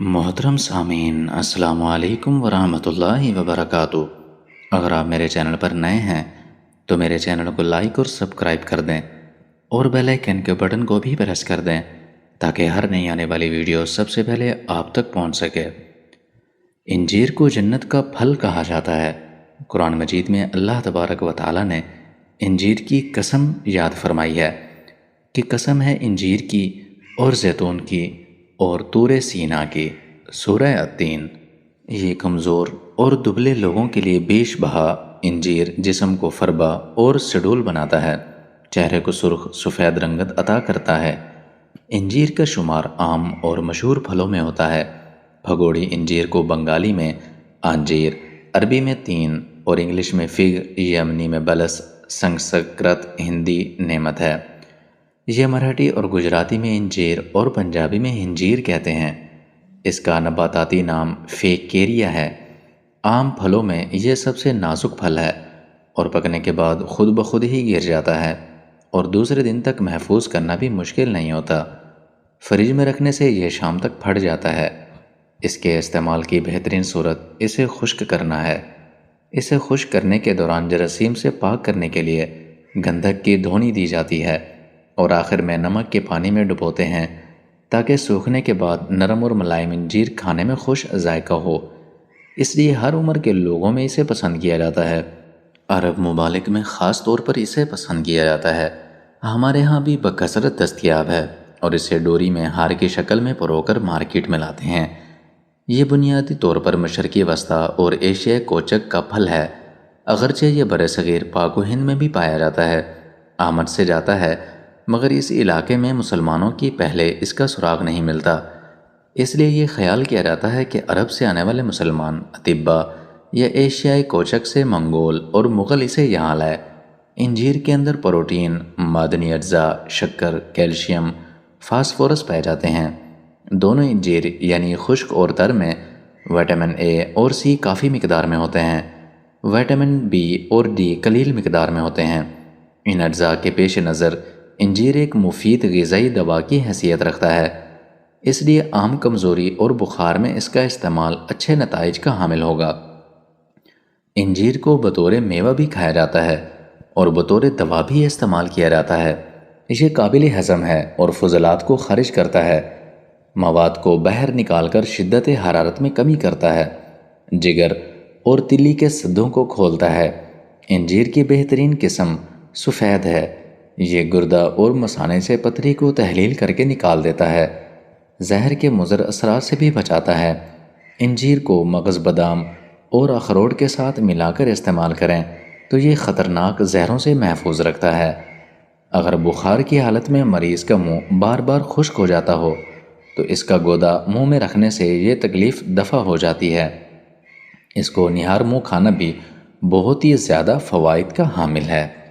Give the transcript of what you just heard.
محترم سامعین، السلام علیکم ورحمۃ اللہ وبرکاتہ۔ اگر آپ میرے چینل پر نئے ہیں تو میرے چینل کو لائک اور سبسکرائب کر دیں اور بیل آئیکن کے بٹن کو بھی پریس کر دیں تاکہ ہر نئی آنے والی ویڈیو سب سے پہلے آپ تک پہنچ سکے۔ انجیر کو جنت کا پھل کہا جاتا ہے۔ قرآن مجید میں اللہ تبارک و تعالیٰ نے انجیر کی قسم یاد فرمائی ہے کہ قسم ہے انجیر کی اور زیتون کی اور طور سینا کی۔ سورہ التین۔ یہ کمزور اور دبلے لوگوں کے لیے بیش بہا انجیر جسم کو فربا اور سڈول بناتا ہے، چہرے کو سرخ سفید رنگت عطا کرتا ہے۔ انجیر کا شمار عام اور مشہور پھلوں میں ہوتا ہے۔ بھگوڑی انجیر کو بنگالی میں آنجیر، عربی میں تین اور انگلش میں فگ، یمنی میں بلس، سنسکرت ہندی نعمت ہے۔ یہ مراٹھی اور گجراتی میں انجیر اور پنجابی میں ہنجیر کہتے ہیں۔ اس کا نباتاتی نام فیکیریا ہے۔ عام پھلوں میں یہ سب سے نازک پھل ہے اور پکنے کے بعد خود بخود ہی گر جاتا ہے اور دوسرے دن تک محفوظ کرنا بھی مشکل نہیں ہوتا۔ فریج میں رکھنے سے یہ شام تک پھٹ جاتا ہے۔ اس کے استعمال کی بہترین صورت اسے خشک کرنا ہے۔ اسے خشک کرنے کے دوران جراثیم سے پاک کرنے کے لیے گندھک کی دھونی دی جاتی ہے اور آخر میں نمک کے پانی میں ڈبوتے ہیں تاکہ سوکھنے کے بعد نرم اور ملائم انجیر کھانے میں خوش ذائقہ ہو۔ اس لیے ہر عمر کے لوگوں میں اسے پسند کیا جاتا ہے۔ عرب ممالک میں خاص طور پر اسے پسند کیا جاتا ہے۔ ہمارے ہاں بھی بکثرت دستیاب ہے اور اسے ڈوری میں ہار کی شکل میں پرو کر مارکیٹ میں لاتے ہیں۔ یہ بنیادی طور پر مشرقی وسطی اور ایشیائی کوچک کا پھل ہے، اگرچہ یہ برصغیر پاک و ہند میں بھی پایا جاتا ہے۔ آمد سے جاتا ہے مگر اس علاقے میں مسلمانوں کی پہلے اس کا سراغ نہیں ملتا، اس لیے یہ خیال کیا جاتا ہے کہ عرب سے آنے والے مسلمان اطباء یا ایشیائی کوچک سے منگول اور مغل اسے یہاں لائے۔ انجیر کے اندر پروٹین، معدنی اجزاء، شکر، کیلشیم، فاسفورس پائے جاتے ہیں۔ دونوں انجیر یعنی خشک اور تر میں وٹامن اے اور سی کافی مقدار میں ہوتے ہیں۔ وٹامن بی اور ڈی قلیل مقدار میں ہوتے ہیں۔ ان اجزاء کے پیش نظر انجیر ایک مفید غذائی دوا کی حیثیت رکھتا ہے، اس لیے عام کمزوری اور بخار میں اس کا استعمال اچھے نتائج کا حامل ہوگا۔ انجیر کو بطور میوہ بھی کھایا جاتا ہے اور بطور دوا بھی استعمال کیا جاتا ہے۔ یہ قابل ہضم ہے اور فضلات کو خارج کرتا ہے، مواد کو باہر نکال کر شدت حرارت میں کمی کرتا ہے، جگر اور تلی کے سدوں کو کھولتا ہے۔ انجیر کی بہترین قسم سفید ہے۔ یہ گردہ اور مثانے سے پتری کو تحلیل کر کے نکال دیتا ہے، زہر کے مضر اثرات سے بھی بچاتا ہے۔ انجیر کو مغز بادام اور اخروٹ کے ساتھ ملا کر استعمال کریں تو یہ خطرناک زہروں سے محفوظ رکھتا ہے۔ اگر بخار کی حالت میں مریض کا منہ بار بار خشک ہو جاتا ہو تو اس کا گودا منہ میں رکھنے سے یہ تکلیف دفع ہو جاتی ہے۔ اس کو نہار منہ کھانا بھی بہت ہی زیادہ فوائد کا حامل ہے۔